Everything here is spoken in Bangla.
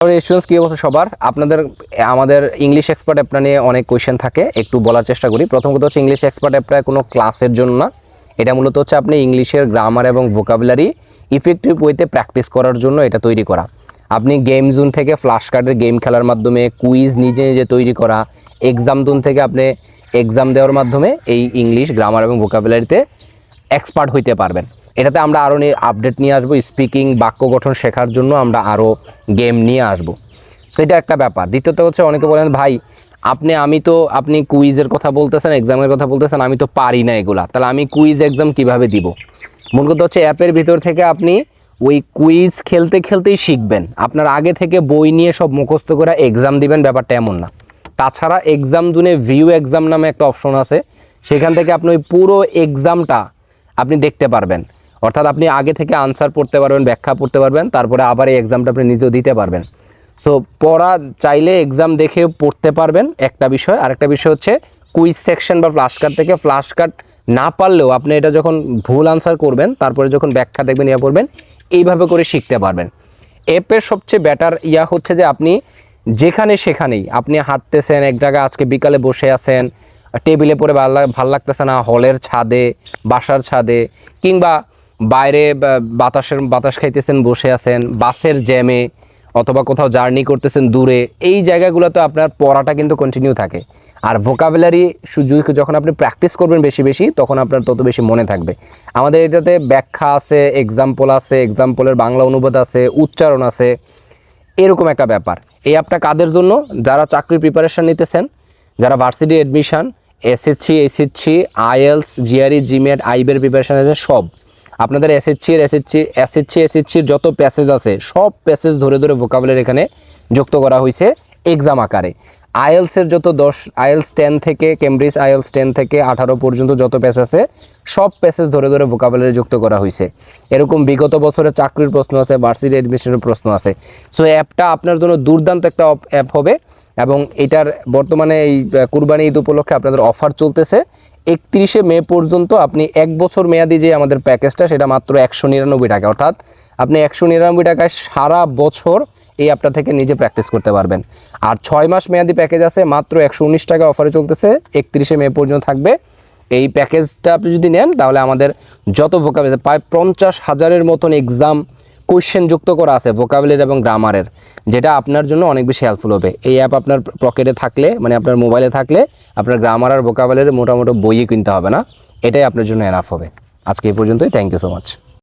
স্টুডেন্টস কি অবস্থা সবার? আমাদের ইংলিশ এক্সপার্ট অ্যাপটা নিয়ে অনেক কোয়েশ্চেন থাকে, একটু বলার চেষ্টা করি। প্রথম কথা হচ্ছে, ইংলিশ এক্সপার্ট অ্যাপটা কোনো ক্লাসের জন্য না, এটা মূলত হচ্ছে আপনি ইংলিশের গ্রামার এবং ভোকাবুলারি ইফেক্টিভ ওয়েতে প্র্যাকটিস করার জন্য এটা তৈরি করা। আপনি গেম জোন থেকে ফ্ল্যাশ কার্ডের গেম খেলার মাধ্যমে, কুইজ নিজে নিজে তৈরি করা, এক্সাম জোন থেকে আপনি এক্সাম দেওয়ার মাধ্যমে এই ইংলিশ গ্রামার এবং ভোকাবুলারিতে এক্সপার্ট হইতে পারবেন। এটাতে আমরা আরও আপডেট নিয়ে আসবো। স্পিকিং, বাক্য গঠন শেখার জন্য আমরা আরও গেম নিয়ে আসবো। সেটা একটা ব্যাপার। দ্বিতীয়ত হচ্ছে, অনেকে বলেন ভাই আপনি কুইজের কথা বলতেছেন, এক্সামের কথা বলতেছেন, আমি তো পারি না এগুলা, তাহলে আমি কুইজ এক্সাম কিভাবে দিব? মূল কথা হচ্ছে, অ্যাপের ভিতর থেকে আপনি ওই কুইজ খেলতে খেলতেই শিখবেন। আপনার আগে থেকে বই নিয়ে সব মুখস্থ করে এক্সাম দিবেন, ব্যাপারটা এমন না। তাছাড়া এক্সাম জোনে ভিউ এক্সাম নামে একটা অপশন আছে, সেখান থেকে আপনি ওই পুরো এক্সামটা আপনি দেখতে পারবেন। অর্থাৎ আপনি আগে থেকে আনসার পড়তে পারবেন, ব্যাখ্যা পড়তে পারবেন, তারপরে আবার এই এক্সামটা আপনি নিজেও দিতে পারবেন। সো পড়া চাইলে এক্সাম দেখে পড়তে পারবেন, একটা বিষয়। আরেকটা বিষয় হচ্ছে, কুইজ সেকশন বা ফ্ল্যাশ কার্ড থেকে ফ্ল্যাশ কার্ড না পারলেও আপনি এটা যখন ভুল আনসার করবেন, তারপরে যখন ব্যাখ্যা দেখবেন, পড়বেন, এইভাবে করে শিখতে পারবেন। অ্যাপের সবচেয়ে বেটার হচ্ছে যে, আপনি যেখানে সেখানেই আপনি হাঁটতেছেন, এক জায়গায় আজকে বিকালে বসে আছেন, টেবিলে পড়ে ভাল লাগতেছে না, হলের ছাদে, বাসার ছাদে, কিংবা বাইরে বাতাস খাইতেছেন, বসে আছেন, বাসের জ্যামে, অথবা কোথাও জার্নি করতেছেন দূরে, এই জায়গাগুলোতে আপনার পড়াটা কিন্তু কন্টিনিউ থাকে। আর ভোকাবুলারি যখন আপনি প্র্যাকটিস করবেন বেশি বেশি, তখন আপনার তত বেশি মনে থাকবে। আমাদের এটাতে ব্যাখ্যা আছে, এক্সাম্পল আছে, এক্সাম্পলের বাংলা অনুবাদ আছে, উচ্চারণ আছে, এরকম একটা ব্যাপার। এই অ্যাপটা কাদের জন্য? যারা চাকরির প্রিপারেশান নিতেছেন, যারা varsity admission, SSC, IELTS, GRE, GMAT, আইবের প্রিপারেশান আছে, সব আপনাদের এসএসসির যত প্যাসেজ আছে, সব প্যাসেজ ধরে ধরে ভোকাবুলারি এখানে যুক্ত করা হয়েছে এক্সাম আকারে। আইএলসের যত আইএলস 10 থেকে, কেমব্রিজ আইএলস 10 থেকে 18 পর্যন্ত যত প্যাসেজ আছে, সব প্যাসেজ ধরে ধরে ভোকাবুলারি যুক্ত করা হয়েছে। এরকম বিগত বছরের চাকরির প্রশ্ন আছে, ভার্সিটি অ্যাডমিশনের প্রশ্ন আছে। সো অ্যাপটা আপনার জন্য দুর্দান্ত একটা অ্যাপ হবে। এবং এটার বর্তমানে এই কুরবানি ঈদ উপলক্ষে আপনাদের অফার চলতেছে। 31শে মে পর্যন্ত আপনি 1 বছর মেয়াদি যে আমাদের প্যাকেজটা, সেটা মাত্র 199 টাকা। অর্থাৎ আপনি 199 টাকায় সারা বছর এই অ্যাপটা থেকে নিজে প্র্যাকটিস করতে পারবেন। আর 6 মাস মেয়াদি প্যাকেজ আছে, মাত্র 119 টাকা অফারে চলতেছে, 31শে মে পর্যন্ত থাকবে। এই প্যাকেজটা আপনি যদি নেন, তাহলে আমাদের যত ভোকাবুলারি, প্রায় 50,000-এর মতন এক্সাম কোয়েশ্চেন যুক্ত করা আছে ভোকাবুলারি এবং গ্রামারের, যেটা আপনার জন্য অনেক বেশি হেল্পফুল হবে। এই অ্যাপ আপনার পকেটে থাকলে, মানে আপনার মোবাইলে থাকলে, আপনার গ্রামার আর ভোকাবুলারি মোটামুটি বইই কিনতে হবে না। এটাই আপনার জন্য এনাফ হবে। আজকে এই পর্যন্তই। Thank you so much.